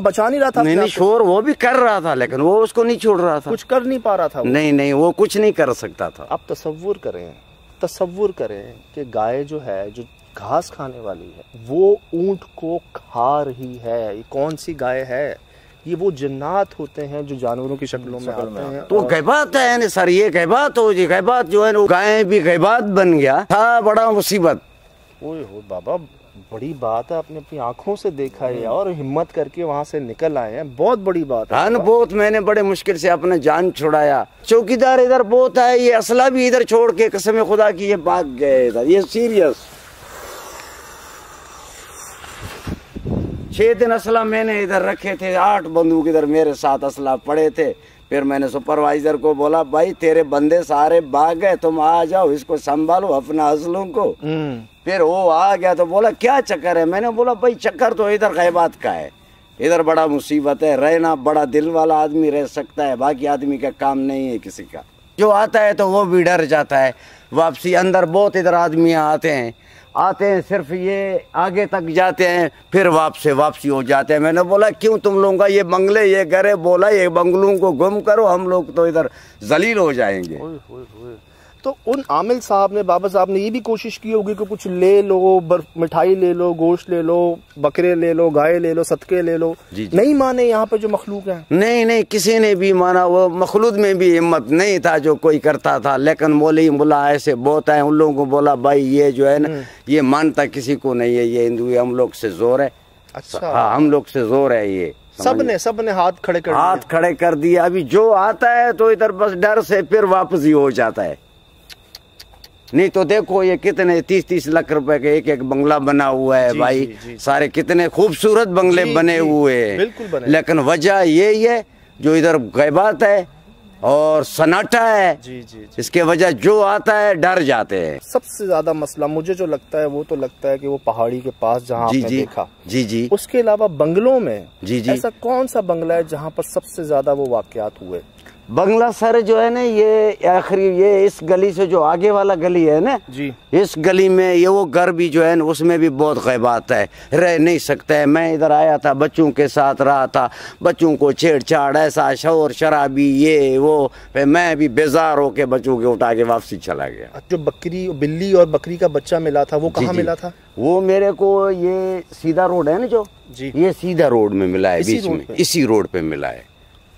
बचा नहीं रहा था। नहीं शोर वो भी कर रहा था लेकिन वो उसको नहीं छोड़ रहा था, कुछ कर नहीं पा रहा था वो। नहीं वो कुछ नहीं कर सकता था। आप तसव्वुर करें कि गाय जो है, जो घास खाने वाली है, वो ऊंट को खा रही है। ये कौन सी गाय है? ये वो जिन्नात होते हैं जो जानवरों की शक्लों में आते हैं। तो गैबात है ना सर, ये गैबात हो जी, गैबात जो है ना गाय भी गैबात बन गया था, बड़ा मुसीबत। ओए हो बाबा, बड़ी बात है, आपने अपनी आंखों से देखा है और हिम्मत करके वहाँ से निकल आए हैं, बहुत बड़ी बात है। हाँ ना, बहुत मैंने बड़े मुश्किल से अपना जान छुड़ाया। चौकीदार इधर बहुत है, ये असला भी इधर छोड़ के कसम खुदा की ये भाग गए इधर, ये सीरियस। 6 दिन असला मैंने इधर रखे थे, 8 बंदूक इधर मेरे साथ असला पड़े थे। फिर मैंने सुपरवाइजर को बोला, भाई तेरे बंदे सारे भाग गए, तुम आ जाओ, इसको संभालो अपना असलों को। फिर वो आ गया तो बोला क्या चक्कर है? मैंने बोला भाई चक्कर तो इधर गैबात का है, इधर बड़ा मुसीबत है, रहना बड़ा दिल वाला आदमी रह सकता है, बाकी आदमी का काम नहीं है किसी का। जो आता है तो वो भी डर जाता है वापसी। अंदर बहुत इधर आदमी आते हैं, सिर्फ ये आगे तक जाते हैं, फिर वापसी हो जाते हैं। मैंने बोला क्यों तुम लोगों का ये बंगले, ये घर है, बोला ये बंगलों को गुम करो, हम लोग तो इधर जलील हो जाएंगे। तो उन आमिल साहब ने, बाबा साहब ने ये भी कोशिश की होगी कि कुछ ले लो, मिठाई ले लो, गोश्त ले लो, बकरे ले लो, गाय ले लो, सदके ले लो। जी। नहीं माने यहाँ पे जो मखलूक है? नहीं किसी ने भी माना। वो मखलूद में भी हिम्मत नहीं था जो कोई करता था, लेकिन मुला ऐसे बहुत है, उन लोगों को बोला भाई ये जो है ना, ये मानता किसी को नहीं है, ये हिंदू है, हम लोग से जोर है। अच्छा। हाँ, हम लोग से जोर है ये। सबने हाथ खड़े कर दिए। अभी जो आता है तो इधर बस डर से फिर वापस ही हो जाता है। नहीं तो देखो ये कितने 30-30 लाख रुपए के एक बंगला बना हुआ है भाई। सारे कितने खूबसूरत बंगले बने हुए हैं, लेकिन वजह यही है जो इधर गैबात है और सन्नाटा है। इसके वजह जो आता है डर जाते हैं। सबसे ज्यादा मसला मुझे जो लगता है, वो तो लगता है कि वो पहाड़ी के पास जहाँ आपने देखा, जी, उसके अलावा बंगलों में ऐसा कौन सा बंगला है जहाँ पर सबसे ज्यादा वो वाकयात हुए? बंगला सर जो है ना, ये आखिरी, ये इस गली से जो आगे वाला गली है ना जी, इस गली में ये वो घर भी जो है ना, उसमें भी बहुत गैबात है, रह नहीं सकता है। मैं इधर आया था, बच्चों के साथ रहा था, बच्चों को छेड़छाड़, ऐसा शोर शराबी, ये वो, फिर मैं भी बेजार होके बच्चों के उठा के वापसी चला गया। जो बकरी, बिल्ली और बकरी का बच्चा मिला था, वो कहाँ मिला था? वो मेरे को ये सीधा रोड है ना जो जी, ये सीधा रोड में मिला है, बीच में इसी रोड पे मिला है।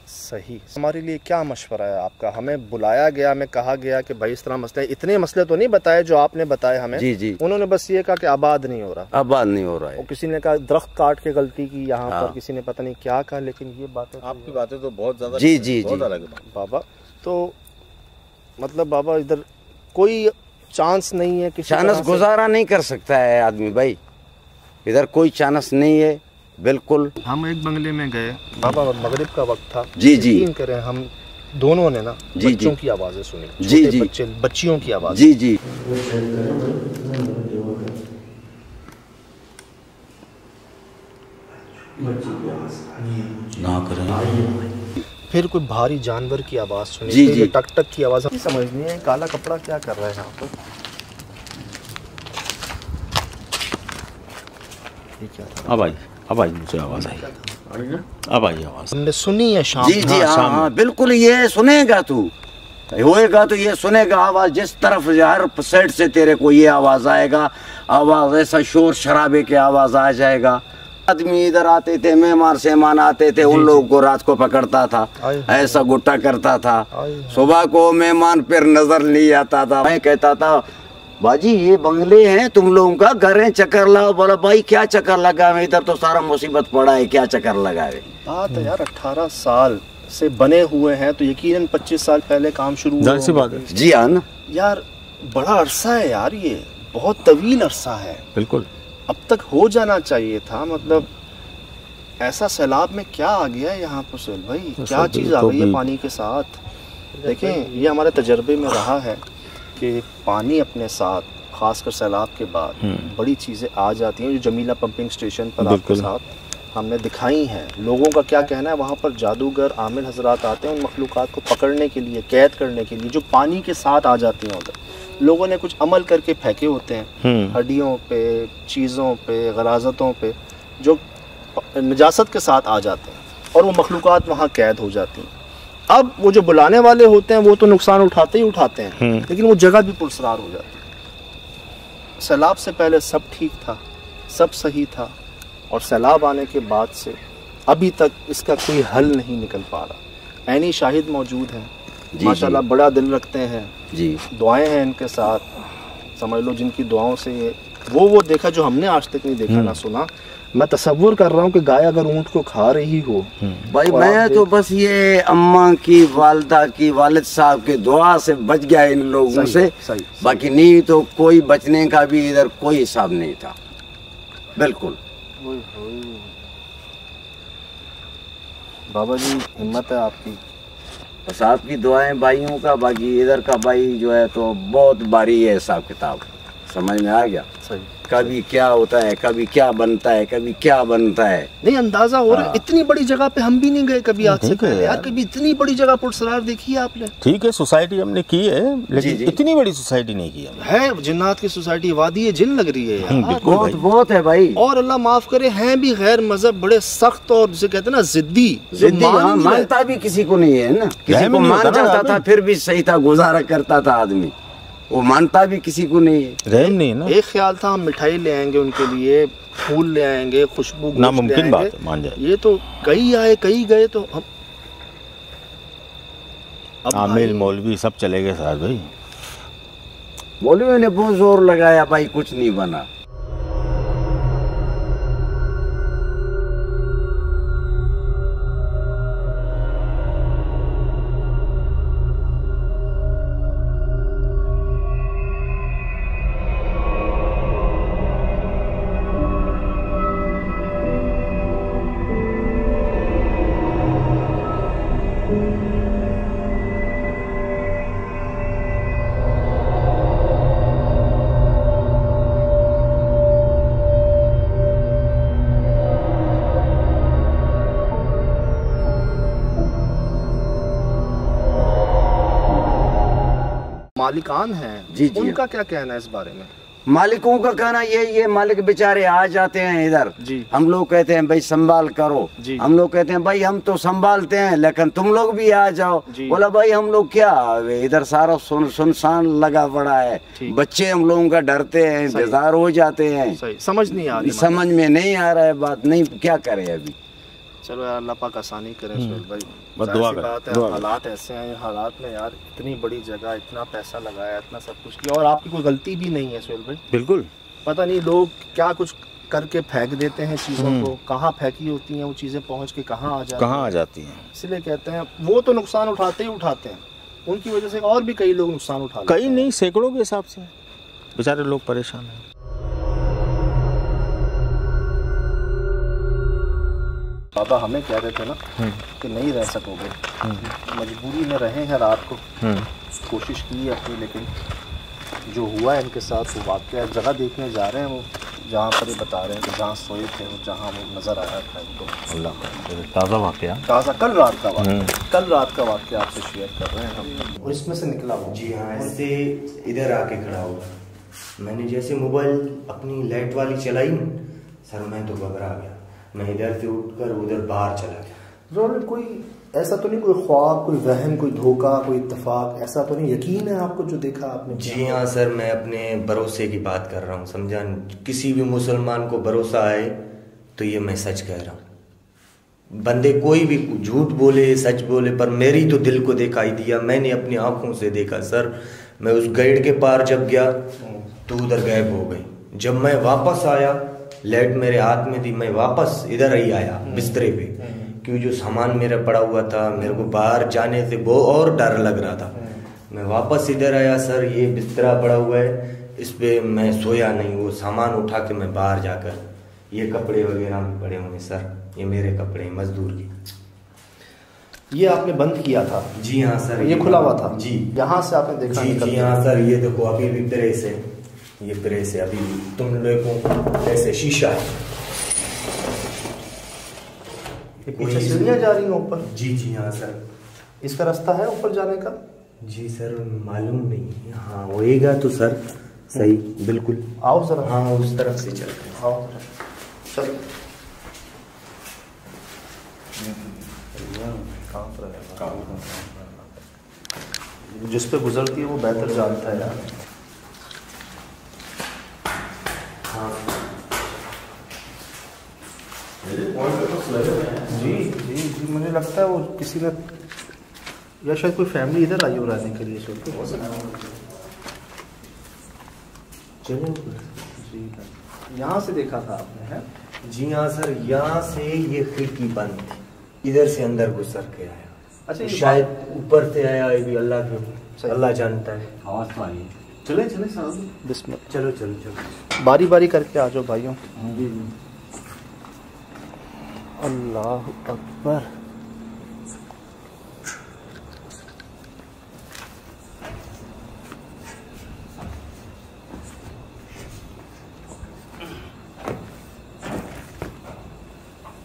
सही। हमारे लिए क्या मशवरा है आपका? हमें बुलाया गया, हमें कहा गया कि भाई इस तरह मसले, इतने मसले तो नहीं बताए जो आपने बताए हमें। जी। उन्होंने बस ये कहा कि आबाद नहीं हो रहा, है। और किसी ने कहा दरख्त काट के गलती की यहाँ पर, किसी ने पता नहीं क्या कहा, लेकिन ये बातें, आपकी बातें तो बहुत ज्यादा जी बाबा। तो मतलब बाबा इधर कोई चांस नहीं है, किसी चांस गुजारा नहीं कर सकता है आदमी भाई, इधर कोई चांस नहीं है बिल्कुल। हम एक बंगले में गए बाबा, मगरिब का वक्त था। जी यकीन करें, हम दोनों ने ना बच्चों की आवाजें सुनी, जी, बच्चियों की आवाज, जी। ना करें। फिर कोई भारी जानवर की आवाज सुनी, जी। टक टक की आवाज। समझ नहीं है काला कपड़ा क्या कर रहा है यहाँ पर। अब आई मुझे आवाज आई, अब आई आवाज, हमने सुनी है शाम। जी, हाँ, बिल्कुल। ये सुनेगा तू, होएगा तो ये सुनेगा आवाज, जिस तरफ हर साइड से तेरे को ये आवाज आएगा, आवाज ऐसा शोर शराबे के आवाज आ जाएगा। आदमी इधर आते थे, मेहमान आते थे, उन लोगों को रात को पकड़ता था, ऐसा गुट्टा करता था। सुबह को मेहमान फिर नजर नहीं आता था। मैं कहता था बाजी ये बंगले हैं, तुम लोगों का घर है, चक्कर लगाओ। बोला भाई क्या चक्कर लगा, मैं इधर तो सारा मुसीबत पड़ा है, क्या चक्कर लगाए। बात है यार, 18 साल से बने हुए हैं, तो यकीनन 25 साल पहले काम शुरू हुआ। जी हाँ ना यार, बड़ा अरसा है यार, ये बहुत तवील अरसा है। बिल्कुल, अब तक हो जाना चाहिए था। मतलब ऐसा सैलाब में क्या आ गया है यहाँ पर सुहेल भाई, क्या चीज़ आ गई है पानी के साथ। देखें, ये हमारे तजर्बे में रहा है कि पानी अपने साथ, खासकर सैलाब के बाद, बड़ी चीज़ें आ जाती हैं, जो जमीला पंपिंग स्टेशन पर आपके साथ हमने दिखाई हैं। लोगों का क्या कहना है, वहाँ पर जादूगर आमिल हजरात आते हैं उन मखलूक़ात को पकड़ने के लिए, कैद करने के लिए, जो पानी के साथ आ जाती हैं उधर। लोगों ने कुछ अमल करके फेंके होते हैं हड्डियों पे, चीज़ों पे, गराजतों पे, जो नजासत के साथ आ जाते हैं और वो मखलूक़ात वहाँ कैद हो जाती हैं। अब वो जो बुलाने वाले होते हैं वो तो नुकसान उठाते ही उठाते हैं, लेकिन वो जगह भी पुरस्कार हो जाती है। सैलाब से पहले सब ठीक था, सब सही था, और सैलाब आने के बाद से अभी तक इसका कोई हल नहीं निकल पा रहा। ऐनी शाहिद मौजूद हैं, माशाल्लाह बड़ा दिल रखते हैं जी, दुआएं हैं इनके साथ, समझ लो जिनकी दुआओं से वो देखा जो हमने आज तक नहीं देखा ना सुना। मैं तसव्वुर कर रहा हूँ कि गाय अगर ऊँट को खा रही हो, भाई मैं तो बस ये अम्मा की, वालदा की, वालिद साहब की दुआ से बच गया इन लोगों से, बाकी नहीं तो कोई बचने का भी इधर कोई हिसाब नहीं था, बिल्कुल। बाबा जी हिम्मत है आपकी, बस आपकी दुआएं भाइयों का, बाकी इधर का भाई जो है तो बहुत भारी है हिसाब किताब, समझ में आ गया। सही, कभी क्या होता है, कभी क्या बनता है, कभी क्या बनता है, नहीं अंदाजा हो रहा है। इतनी बड़ी जगह पे हम भी नहीं गए कभी आज से पहले यार, कभी इतनी बड़ी जगह पुरस्कार देखी है आपने? ठीक है, सोसाइटी हमने की है, लेकिन इतनी बड़ी सोसाइटी नहीं की है। जिन्नात की सोसाइटी वादी जिन लग रही है यार, बहुत है भाई। और अल्लाह माफ करे हैं भी गैर मजहब बड़े सख्त और जिसे कहते हैं ना जिद्दी, मानता भी किसी को नहीं है ना, किसी को मान जाता था फिर भी सही था, गुजारा करता था आदमी, वो मानता भी किसी को नहीं है, रहम नहीं है ना। एक ख्याल था हम मिठाई ले आएंगे उनके लिए, फूल ले आएंगे, खुशबू नामुमकिन बात है, मान जाए। ये तो कई आए कई गए, तो हम आमिल मौलवी सब चले गए साथ भाई। मौलवी ने बहुत जोर लगाया भाई, कुछ नहीं बना। मालिकान हैं जी, उनका क्या कहना है इस बारे में? मालिकों का कहना ये मालिक बेचारे आ जाते हैं इधर, हम लोग कहते हैं भाई संभाल करो, हम लोग कहते हैं भाई हम तो संभालते हैं लेकिन तुम लोग भी आ जाओ। बोला भाई हम लोग क्या, इधर सारा सुनसान लगा पड़ा है, बच्चे हम लोगों का डरते हैं, बेजार हो जाते हैं, समझ नहीं आ रही, समझ में नहीं आ रहा है बात, नहीं क्या करे अभी। चलो यार अल्लाह पाक आसानी करें सुहेल भाई, बस दुआ करें। हालात ऐसे हैं, हालात में यार इतनी बड़ी जगह, इतना पैसा लगाया, इतना सब कुछ किया, और आपकी कोई गलती भी नहीं है सुहेल भाई, बिल्कुल। पता नहीं लोग क्या कुछ करके फेंक देते हैं चीज़ों को, कहाँ फेंकी होती हैं वो चीज़ें, पहुँच के कहाँ आ जाती हैं। इसलिए कहते हैं वो तो नुकसान उठाते ही उठाते हैं, उनकी वजह से और भी कई लोग नुकसान उठा, कई नहीं सैकड़ों के हिसाब से बेचारे लोग परेशान हैं। बाबा हमें कह रहे थे ना कि नहीं रह सकोगे, मजबूरी में रहे हैं रात को, कोशिश की है अपनी, लेकिन जो हुआ है इनके साथ वो वाक़या, जगह देखने जा रहे हैं वो जहाँ पर ये बता रहे हैं कि जहाँ सोए थे वो जहाँ वो नज़र आया था इनको। अल्लाह, ताज़ा वाक़या, ताज़ा कल रात का वाक़या आपसे शेयर कर रहे हैं हम, और इसमें से निकला वो। जी हाँ, ऐसे इधर आके खड़ा हुआ, मैंने जैसे मोबाइल अपनी लाइट वाली चलाई सर, मैं तो घबरा गया, मैं इधर से उठकर उधर बाहर चला गया। कोई ऐसा तो नहीं, कोई ख्वाब, कोई वहम, कोई धोखा, कोई इत्तेफाक, ऐसा तो नहीं? यकीन है आपको जो देखा आपने? जी हाँ सर, मैं अपने भरोसे की बात कर रहा हूँ, समझा। किसी भी मुसलमान को भरोसा आए तो ये मैं सच कह रहा हूँ, बंदे कोई भी झूठ बोले सच बोले, पर मेरी तो दिल को दिखाई दिया, मैंने अपनी आंखों से देखा सर। मैं उस गेट के पार जब गया तो उधर गायब हो गई। जब मैं वापस आया, लाइट मेरे हाथ में थी, मैं वापस इधर ही आया बिस्तरे पे, क्योंकि जो सामान मेरा पड़ा हुआ था, मेरे को बाहर जाने से वो और डर लग रहा था। मैं वापस इधर आया सर, ये बिस्तरा पड़ा हुआ है, इस पे मैं सोया नहीं, वो सामान उठा के मैं बाहर जाकर, ये कपड़े वगैरह भी पड़े हुए सर, ये मेरे कपड़े मजदूर के। ये आपने बंद किया था? जी हाँ सर, ये खुला हुआ था? जी। यहाँ से आपने देखा? जी हाँ सर, ये देखो अभी भी प्रेस है, ये प्रेस है, अभी तुम लोगों ऐसे शीशा है। पीछे सीढ़ियाँ जा रही हैं ऊपर? जी हाँ सर। इसका रास्ता है ऊपर जाने का? जी सर, मालूम नहीं, हाँ होएगा तो सर सही, बिल्कुल। आओ जरा। हाँ, उस तरफ से चलते हैं। आओ चलो। जिस पे गुजरती है वो बेहतर जानता है यार। जी जी जी, मुझे लगता है वो किसी ने, या शायद कोई फैमिली इधर आई हो रहने के लिए। चलो जी, यहाँ से देखा था आपने? है जी हाँ सर, यहाँ से ये खिड़की बंद थी, इधर से अंदर घुसर के आया। अच्छा, शायद ऊपर से आया, ये भी अल्लाह जानता है। आवाज तो आई है। चले चले साहब, बिस्मिल्लाह। चलो चलो चलो, बारी बारी करके आ जाओ भाइयों। अल्लाह अकबर।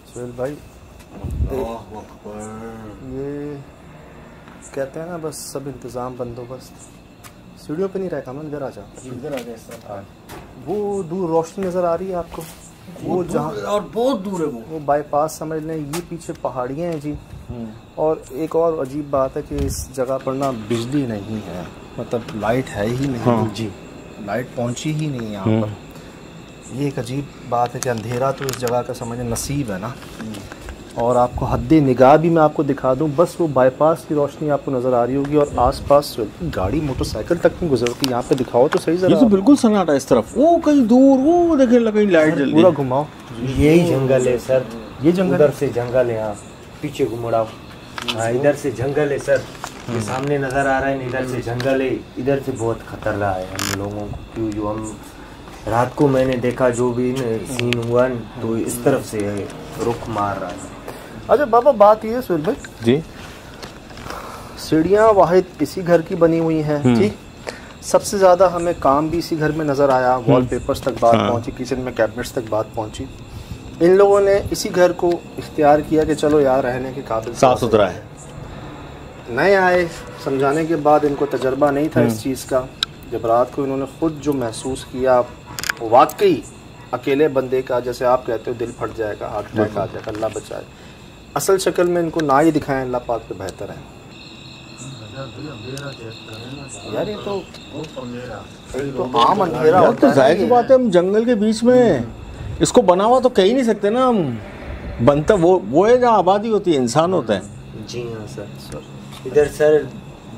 सुहेल भाई, ये कहते हैं ना, बस सब इंतज़ाम बंदोबस्त। सीढ़ियों पे नहीं रहता ना, इधर आ जा, इधर आ जा इस तरफ। वो दूर रोशनी नज़र आ रही है आपको? वो जहाँ, और बहुत दूर है वो बाईपास समझ लें। ये पीछे पहाड़ियाँ हैं जी। और एक और अजीब बात है कि इस जगह पर ना बिजली नहीं है, मतलब लाइट है ही नहीं। हाँ। जी, लाइट पहुंची ही नहीं यहाँ पर। ये एक अजीब बात है कि अंधेरा तो इस जगह का समझ नसीब है ना। और आपको हद्दे निगाह भी मैं आपको दिखा दूं, बस वो बाईपास की रोशनी आपको नज़र आ रही होगी और आसपास गाड़ी मोटरसाइकिल तक नहीं गुजरती। यहाँ पे दिखाओ तो सही ये जरा। तो बिल्कुल सन्नाटा इस तरफ, वो कहीं दूर वो देखे कहीं लाइट जल रही पूरा है। घुमाओ। यही जंगल है सर, ये जंगल उधर से जंगल है। यहाँ पीछे घुमड़ाओ। हाँ, इधर से जंगल है सर, ये सामने नजर आ रहा है, इधर से जंगल है। इधर से बहुत खतरा है हम लोगों को, क्यों जो हम रात को मैंने देखा जो भी सीन हुआ तो इस तरफ से रुख मार रहा है। अच्छा बाबा, बात ये है सुहेल भाई जी, सीढ़ियाँ वाहिद इसी घर की बनी हुई हैं, ठीक। सबसे ज़्यादा हमें काम भी इसी घर में नज़र आया, वॉलपेपर्स तक बात पहुंची, किचन में कैबिनेट्स तक बात पहुंची। इन लोगों ने इसी घर को इख्तियार किया कि चलो यार रहने के काबिल साफ सुथरा है। नए आए, समझाने के बाद इनको तजर्बा नहीं था इस चीज़ का। जब रात को इन्होंने खुद जो महसूस किया, वाकई अकेले बंदे का, जैसे आप कहते हो, दिल फट जाएगा, हार्ट अटैक आ जाएगा, अल्लाह बचाए। असल शक्ल में इनको ना ही दिखाएं, अल्लाह पाक पे बेहतर है। यार ये तो आम अंधेरा यार होता तो है। जाहिर सी बात है, हम जंगल के बीच में इसको बना हुआ तो कह ही नहीं सकते ना हम। बनता वो है जहाँ आबादी होती है, इंसान होता है। जी हाँ सर, इधर सर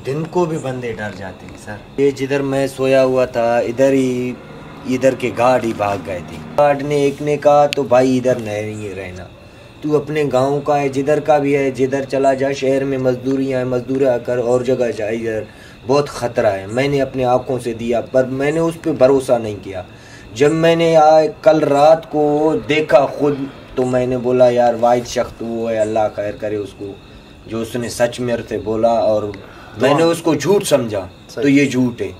दिन को भी बंदे डर जाते हैं सर। ये जिधर मैं सोया हुआ था, इधर के गार्ड ही भाग गए थे। गार्ड ने एक ने कहा तो भाई इधर नहीं रहना, तू अपने गांव का है, जिधर का भी है, जिधर चला जा, शहर में मजदूरियाँ हैं, मजदूरी आकर और जगह जा, इधर बहुत ख़तरा है। मैंने अपने आँखों से दिया, पर मैंने उस पर भरोसा नहीं किया। जब मैंने कल रात को देखा खुद, तो मैंने बोला यार वाहिद शख्स तो वो है, अल्लाह खैर करे उसको, जो उसने सच मेरे से बोला। और मैंने उसको झूठ समझा तो ये झूठ है,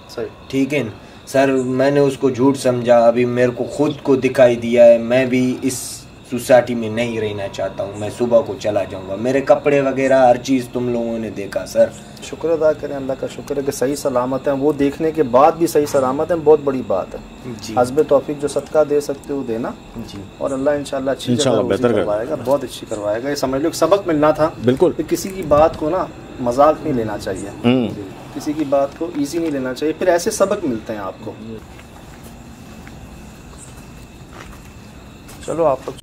ठीक है सर। मैंने उसको झूठ समझा, अभी मेरे को खुद को दिखाई दिया है मैं भी इस सोसाइटी में नहीं रहना चाहता हूँ। मैं सुबह को चला जाऊँगा। मेरे कपड़े वगैरह हर चीज़ तुम लोगों ने देखा सर। शुक्र अदा करें, अल्लाह का शुक्र है कि सही सलामत है। वो देखने के बाद भी सही सलामत है, बहुत बड़ी बात है जी। हस्ब तौफीक जो सदका दे सकते हो देना जी, और अल्लाह इंशाल्लाह अच्छी बेहतर करवाएगा, बहुत अच्छी करवाएगा। ये समझ लो सबक मिलना था बिल्कुल। कि किसी की बात को ना मजाक नहीं लेना चाहिए, किसी की बात को ईजी नहीं लेना चाहिए, फिर ऐसे सबक मिलते हैं आपको। चलो आप